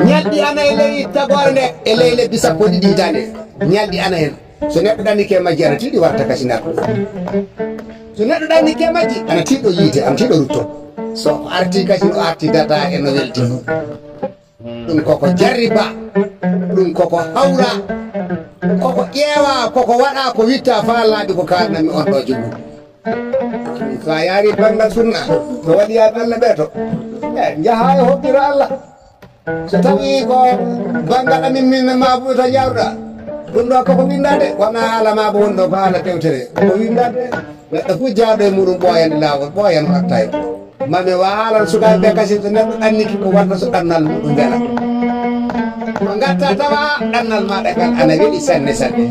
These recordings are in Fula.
ñalɗi ana e ley tagore nde e ley lebbi sappo ɗiɗi hitande ñalɗi ana hen so neɗɗo ɗannike majji ana tiiɗi warta kasi nar so neɗɗo ɗannike majji ana tiiɗo yiite ana tiiɗo rutto so arti kasi no artidata e no welti ɗum koko jarriba ɗum koko hawra koko ƴeewa koko waɗa ko witta faalaɓe ko kalnami on ɗo jogu so a yaari banggal sunna so waɗi yaade Allah ɓeeto jaha e hoɓɓira Allah so tawi ko banggal amin min mabuɗo to jawɗa ɗum ɗo koko windade wona haala mabo wonɗo ko haala tewtere koko windade neɗɗo fu jaaɗo e muɗum ɓooyande lawol ɓooyan watta e mami wa haalan sukaɓe ɓe kasi so neɗɗo ɗanniki ko watta so ɗannal muɗum weela ko gatta tawa ɗannal maɗa kal ana weeli sanne sanne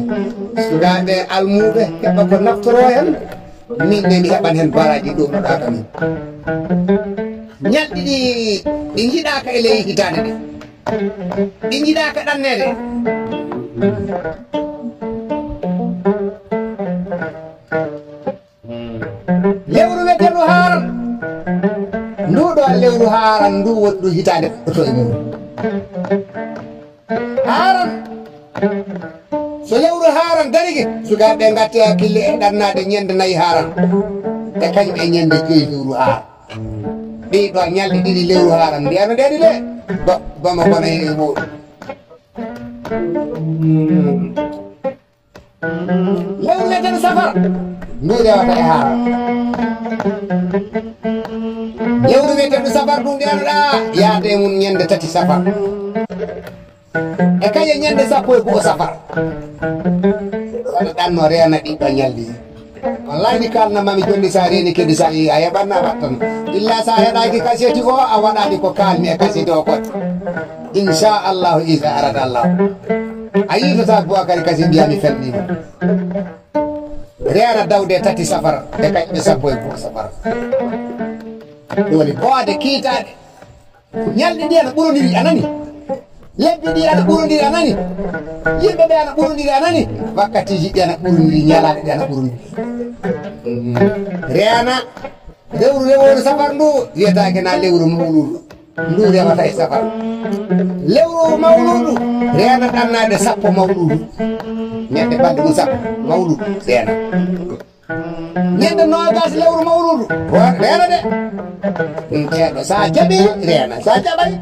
sukaɓe almuɓe heɓa ko naftoro hen min ne mi heɓan hen baraji ɗumnoɗa kamin ñalɗi ɗi jiɗaka e ley hitande ɗe ɗi jiɗaka ɗannede lewru weteɗo haaran ndu ɗo lewru haaran ndu woni ɗum hitande ɗoto e mum haaran so lewru haaran darigi sukaɓe gatti hakkille e ɗannade ñande nayyi haaran e kañum e ñande joyi lewru haaran ɗiɗo ñalɗi ɗiɗi lewru haaran mbiyano ɗeɗi de bama kono e muɗum lewru weteɗo safar ndu rewata e haaran lewru weteɗo safar ɗum ɗeɗoɗa yaade mum ñande tati safar e kañe ñande sappo e go'o safar waɗa ɗanno reena ɗiɗɗo ñalɗi wallahi ni kalnamami jonni sa reeni kedi sa yi a heɓanna wattan illa sa heɗaki kaseti o a waɗani ko kalmi e kaseti o koɗ inchallahu isa arata allahu a yitata Boubacary kasi mbiyami felnima reena dawde tati safar e kañƴe sappo e go'o safar ɗum woni boode kiitaɗe ñalɗi ɗi ana ɓuroniri anani lebbi ɗi ana ɓurondiri anani yimɓe ɓe ana ɓurondiri anani wakkatiji ɗi ana ɓurondiri ñalaɗe ɗi ana ɓurondiri reena lewru reworu safar ndu wiyetake na lewru mawludu ndu rewata e safar lewru mawludu reena ɗannade sappo mawludu ñande balɗe mum sappo mawludu reena ñande nogas lewru mawludu reena de ɗum ceeɗo sa jaɓi reena sa jaɓay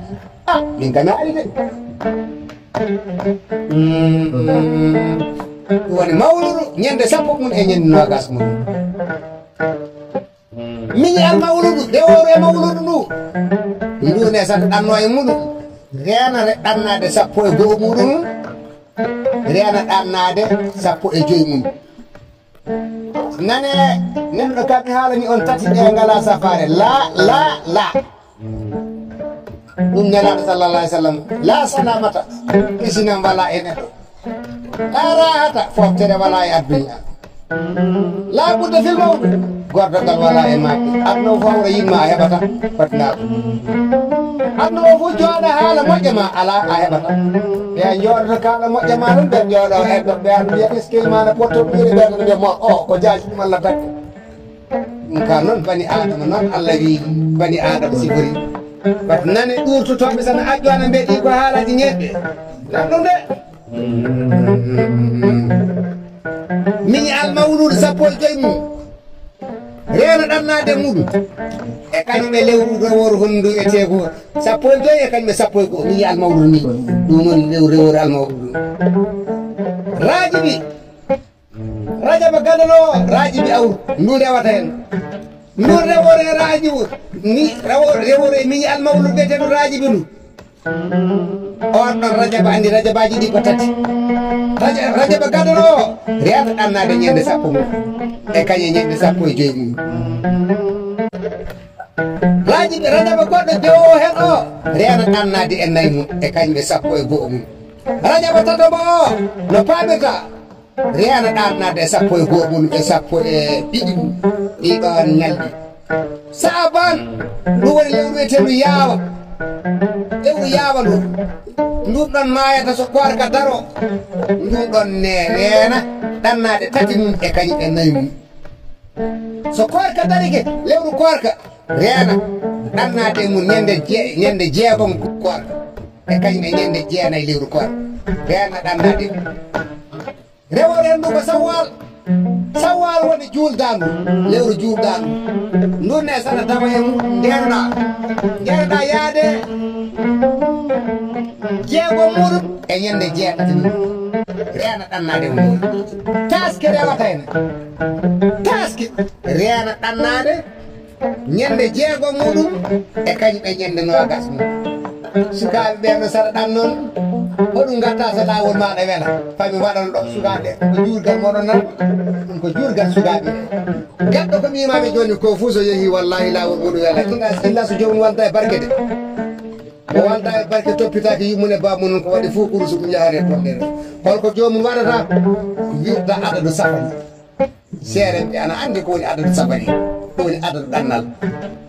min kam mi ari de woni mawludu ñande sappo mum e ñande nogas mum miñi al mawludu reworu e mawludu ndu ndune sata ɗanno e muɗum reena ɗannade sappo e goho muɗum reena ɗannade sappo e joyi mum nane neɗɗo kam mi haalani on tati ɗe ngala safare la ɗum nelaɗo sallallah alih w sallam la sanamata isinam wala e neɗɗo la rahata foftere wala e adduña la budda fil mawɗu gordogal wala e maɓɓe aduna o fawra yimma a heɓata fatinaɗo aduna o fof jooɗa haala moƴƴe ma ala a heɓata ɓe jooɗoto kaala moƴƴe ma tan ɓe jooɗo heddo ɓe aɗa mbiya eskey mana potto ɓiire ɓe ɗo mo o ko jaaji ɗum Allah tagge ɗum ka noon bani adama noon Allah wi bani adama sifori wat nane ɗurtotoɓe sana aƴƴo ana mbeɗi ko haalaji ñeɗɗe nan ɗum de miñi almawludu sappo e joyi mum reena ɗannade muɗum e kañum e lewru reworu hondu e teeko sappo e joyi e kañum e sappo e goho miñi almawludu ni ɗum noon lewru reworu almawludu raajiɓi rajaba gadano raajiɓi awru ndu rewata hen ndu rewore e raajibu ni reworu e miñi almawludu ɓeeteɗo raajiɓi ndu on ɗon rajaba andi rajabaji ɗi ko tati rajaba gadano rewata ɗannade ñande sappo mum e kañe ñande sappo e joyi mum raajiɓi rajaba goɗɗo jowo hen o rewata ɗannade e nayyi mum e kañum e sappo e goho mum rajaba tatoɓo o no pamirta rewata ɗannade e sappo e goho mum e sappo e ɗiɗi mum ɗiɗon ñalɗi saaban ɗum woni lewru wiyeteɗo yaawa lewru yaawa ndu ndun ɗon mayata so korka daro ndun ɗon ne reena ɗannade tati mum e kañum e nayyi mum so korka darike lewru korka reena ɗannade mum ñande jeegom koor e kañum e ñande jeenayi lewru koor reena ɗannade mum rewo rendu ko sawwal woni juuldandu lewru juuldandu ndunne sana tawa e mum ndeerɗa yaade jeegom muɗum e ñande jeeɗati mum reena ɗannade mum taske rewata hene taske reena ɗannade ñande jeegom muɗum e kañum e ñande nogas mum sukaɓe ɓe no saɗa ɗan noon hoɗum gatta so lawol maɗa wela fami waɗan ɗo sukaɓe ko jurgal moɗon nan ɗum ko jurgal sukaɓe gaɗɗo ko mimaɓe joni ko fuu so yeehi wallahi lawol muɗum wela illa so jomum wonta e barke de mo wonta e barke toppitaki yimmune bamunon ko waɗi fuu ɓuuru soko jahare toɗɗere holko jomum waɗata wirda adadu safari seere ɓe ana andi ko woni adadu safari ko woni adadu ɗannal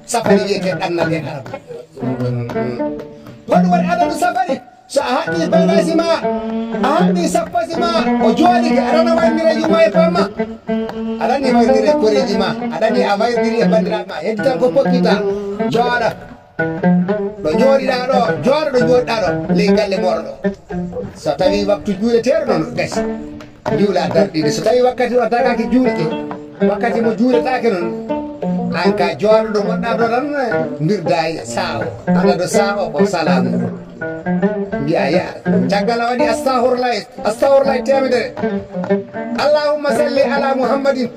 safari wiyete ɗannal en arabu hoɗum waɗi adadu safari so a haqqi bagage ma a haqqi sappasi ma o jooɗike aɗana waynire juma e pamma aɗani waynire koreji ma aɗani a wayniri e bandiraɓe ma heddi tan ko pokkita jooɗa ɗo jooɗiɗa ɗo jooɗo ɗo jooɗiɗa ɗo ley galle moɗo ɗo so tawi waktu juuleteɗo noon gasi juula darɗiɗe so tawi wakkati o dagaki juulke wakkati mo juuletake noon an ka jooɗoɗo goɗɗa ɗo tan mbirda sawo aɗa ɗo sawo ko salamu mbiya ya caggal a waɗi astahurlay temedere allahumma salli ala muhammadin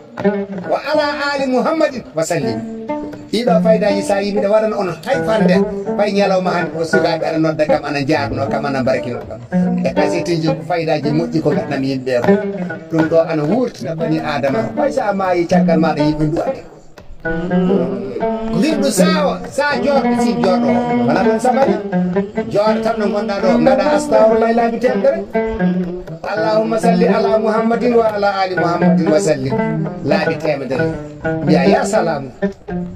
wa ala ali muhammadin wa sallim ɗiɗo faydaji sa yimiɗe waɗana on hayfande fay ñalawma hande o sukaɓe aɗa nodda kam ana jarno kam ana barakino kam e kaseteji ko faydaji moƴƴi ko gaɗnam yimɓe ko ɗum ɗo ana wurtina bani adama fay sa maayi caggal maɗa yimɓe duwade wirdu sawa sa jorɗo si jorɗo wala ɗon sabari jorɗo tan no gonɗa ɗo gaɗa astahurlay laabi temedere allahumma salli ala muhammadin wa ala ali muhammadin wa sallim laabi temedere mbiya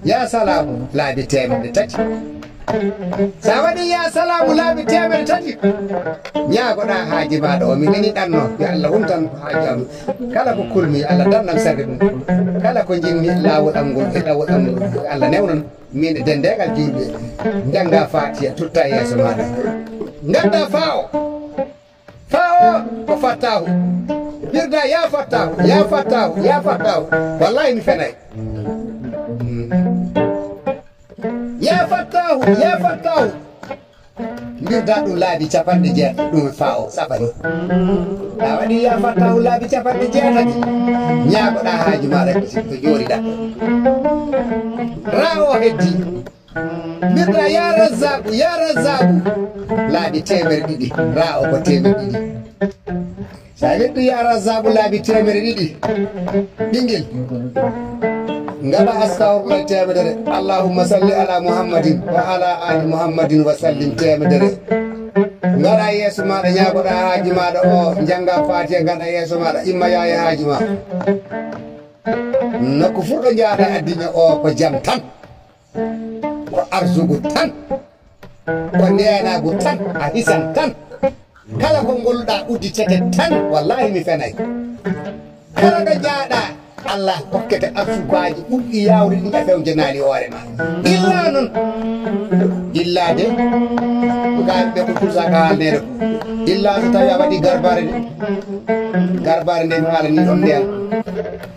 ya salamu laabi temedere tati sa waɗi ya salamu laabi temedere tati ñaagoɗa haaji maɗa o mi nani ɗanno yo allah humtan haaji am kala ko kulmi allah dannam sarde ɗum kala ko jinmi lawol am ngol e lawol am ngol allah newnan min dendegal julɓe jangga fatiya tutta yeeso maɗa gadda fawo ko fattahu birda ya fattahu wallahi mi fenay ya fattahu mbirda ɗum laabi capanɗe jeetati ɗum fawo safari a waɗi ya fattahu laabi capanɗe jeetati ñaagoɗa haaju maɗa ko jooɗiɗa ra o heddi mbirda ya razzaku laabi temere ɗiɗi ra o ko temere ɗiɗi sa wirɗu ya razzaku laabi temere ɗiɗi ɓinguel ngaɗa astahfirullah temedere allahumma salli ala muhammadin wa ala ali muhammadin wa sallim temedere ngaɗa yeeso maɗa ñaagoɗa haaji maɗa o jangga fatiha gaɗa yeeso maɗa imma yaye haaji ma nokko furɗo jaaɗa addina o ko jaam tan ko arsugu tan ko ndenagu tan a hisan tan kala ko golluɗa udditete tan wallahi mi fenay kala ɗo jaaɗa Allah hokkete arsukaji ɓuɗɗi yawde ɗum e fewje naali hoore ma illa noon illade sukaɓe ɓe ko tursaka haalnede ko illa so tawi a waɗi garbare nde mi haala ni ɗon nden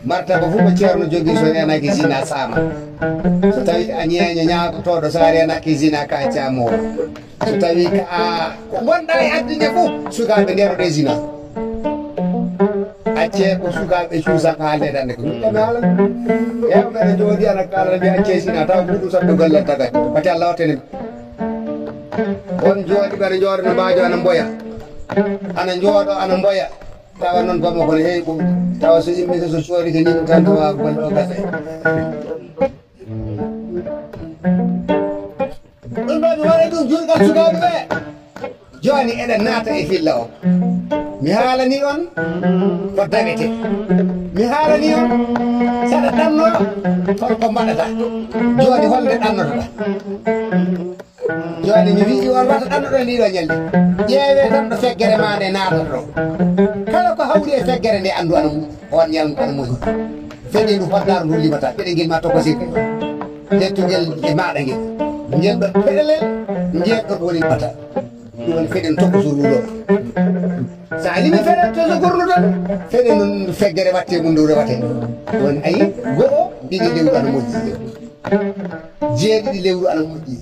martaba fof ko ceerno jogui so renaki zina sama so tawi a ñeeño ñagotoɗo sa renaki zina ka camowo so tawi ka ko gonɗa e addina fof sukaɓe nderoɗe zina acce ko sukaɓe cuusaka haalde dande ko ɗum ɗami haalan yewɓeɗe jooɗi ana kalana mbi acce sina taw ko ɗum saɗɗo gollal tagati pati allah wattene on jooɗi ɓeɗe jooɗo no mbajo ana mboya ana jooɗo ana mboya tawa noon bamma kono heewi ɓum tawa so yimɓe so coori ko nima tan tawa golle o gasa ɗum ɗo mi waɗa ɗum julgal sukaɓe ɓe joni eɗen naata e filla o mi haalani on ko dawete mi haalani on saɗa ɗanno holko mbaɗata joni holde ɗannotoɗa joni mi wii on wata ɗannoɗo ndiɗo ñalde ƴeewe tan ɗo feggere ma nde naatata ɗo kala ko hawri e feggere nde andu ana on ñalngu ana moƴi feɗe ndu hoddaru ndu limata feɗe guel ma tokosirde lettugel e maɗa ngel njiyen ɗo feɗelel njiyen ɗo woni bata ɗum woni feɗen tokko so ruuɗo sa limi feɗen to so gurnuɗon feɗen noon feggere watte mum ndu rewate woni ayi go'o ɗiɗi lewru ana moƴƴi jeeɗiɗi lewru ana moƴƴi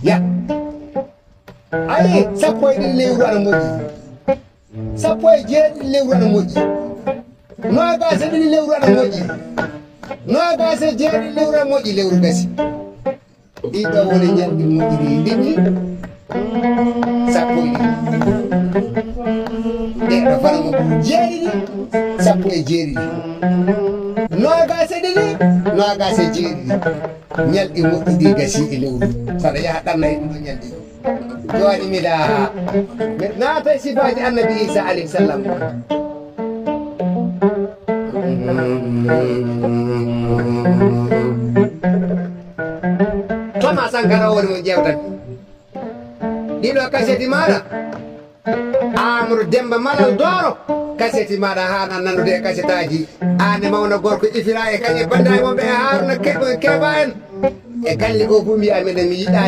ya ayi sappo e ɗiɗi lewru ana moƴƴi sappo e jeeɗiɗi lewru ana moƴƴi nogas e ɗiɗi lewru ana moƴƴi nogas e jeeɗiɗi lewru ana moƴƴi lewru gasi ɗiɗo woni ñalɗi moƴƴiri ɗiɗi sappo e ɗiɗi ɗeɗo fana mo jeeɗiɗi sappo e jeeɗiɗi nogas e ɗiɗi nogas e jeeɗiɗi ñalɗi moƴƴiɗi gasi e lewru saɗa yaha ɗanna e ɗiɗo ñalɗi joni miɗa naata e sifaji annabi Isa alayhi salam Thomas Sankara woni mo ƴewtan ɗiɗo kaseti maɗa Amadou Demba Malal Doro kaseti maɗa hana nandude e kasetaji ane mawna gorko ifira e kañe bandiraɓe moɓe e Haruna Keba en e galle go fu mbiya minen mi yiɗa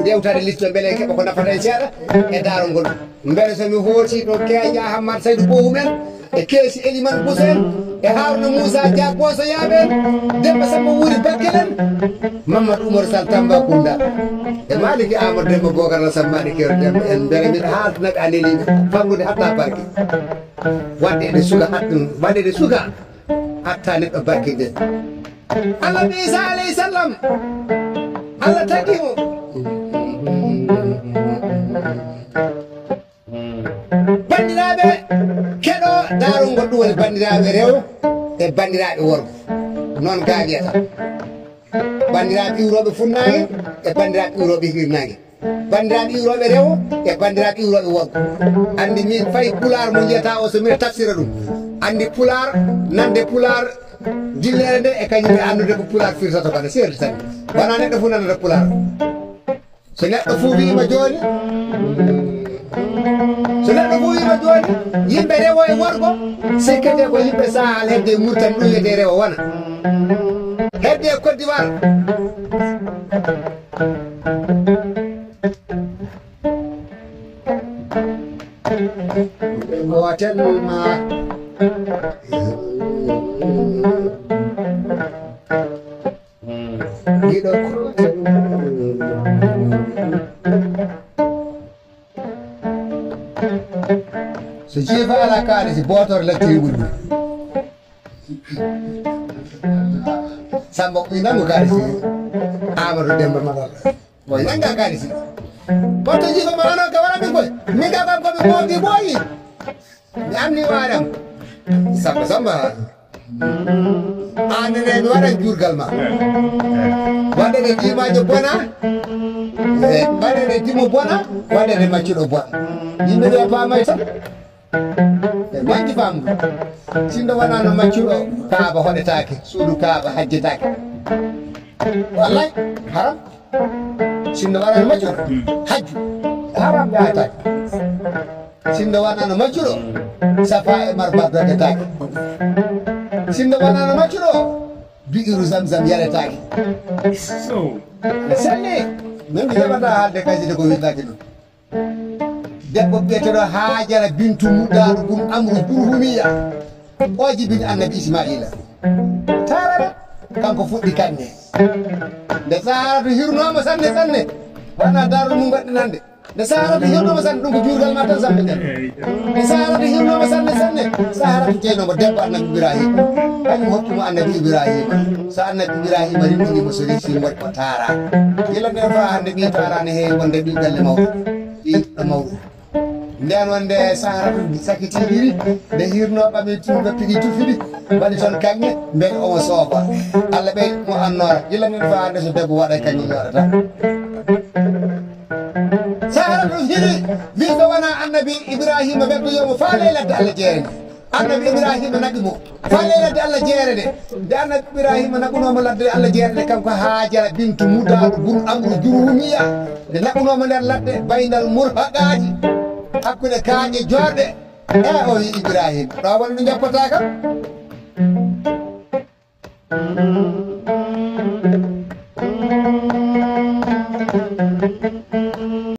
rewtade listo beele keɓa ko nafata e seeɗa e darol ngol beele somi hooti ɗo Keeja Hammad Saydou Bohum en e Keesi Eliman Bousso en e Haruna Moussa Dia Boso Yaaɓe en Demba Samba Wuri Bakkel en Mamadou Oumar Sall Tambacounda e Maliki Amadou Demba Bocar Sammaɗi Kero Demba en beele mbiɗa haaltanaɓe aneliɓe fammude hatta barke waɗede suka waɗede suka hatta neɗɗo barke nde Allah Isa alayhi salam Allah tagi mo bandiraɓe keɗo darol ngol ɗum woni bandiraɓe rewo e bandiraɓe worgo noon ga wiyata bandiraɓe iwroɓe funnague e bandiraɓe iwroɓe hirnague bandiraɓe iwroɓe rewo e bandiraɓe iwroɓe worgo andi min fayi pular mo jiyata o so mbiɗa tafsira ɗum andi pular nande pular dillere nde e kañum ɓe andude ko pular firtata bana seerti tan wona neɗɗo fu nanata pular so neɗɗo fu wiima joni yimɓe rewo e worgo sikkete ko yimɓe sahal hedde Mauritanie ɗum wiyete rewo wona hedde Côte d'Ivoire gotelma ɗiɗo kotel so jeefa ala kaalisi botore lattiri ɓuɗɗi Samba ɓi nangu kaalisi Amadou Demba Malal o nanga kaalisi botto jiifa ma ano ka wara min koy min ka kam komi ɓoogi ɓooyi mi amni waɗam Samba anene mi waɗan jurgal ma waɗede jimajo bona waɗede dimo bona waɗede maccuɗo bona yimɓe ɓe pamay tan e manji famdu sindo wonano maccuɗo kaaba hoɗetake suudu kaaba hajjetake wallay haram sindo wonano maccuɗo hajju haram yatake sindo wonano maccuɗo safa e marba dogetake sindo wonano maccuɗo biiru Zamzam yaretake selli min mi heɓata haalde kaside ko wiɗɗake ɗum debbo biyeteɗo Hajara Bintu Muɗaɗo ɗum Amru Burhumiya o jibini annabi Ismaila tarara kanko fuɗɗi kanne nde Saratu hirnoma sanne sanne wona darol mum waɗɗi nande nde Saratu hirnoma sanne ɗum ko jurgal ma tan samɓe nden nde Saratu hirnoma sanne sanne Saratu jeynomo debbo annabi Ibrahima kañum hokkimo annabi Ibrahima so annabi Ibrahima rimɗinimo so risi waɗi ko tara gila nden fa hande ɓi tarane heewi wonde ɓi galle mawɗo ɓiɗɗo mawɗo nden wonde Saratu sakitiri nde hirnoɓaɓe tuuɓe piɗi tufiɗi waɗi toon kanŋe beele omo sooba Allah ɓeyɗi mo annora gila nden fa hande so debbo waɗa kañum yoɗata Saratu hiri wi so wona annabi Ibrahima weddoyomo faale ladde Allah jeere annabi Ibrahima naɓi mo faale ladde Allah jeere nde nde annabi Ibrahima naɓunomo ladde Allah jeere nde kanko Hajara Bintu Muɗaɗo bun Amru Jurhumiya nde naɓunomo nder ladde baynal murhaqaji hakkude kaaƴe jorɗe e o wi Ibrahima ɗo woni ɗo jappata kam ɗum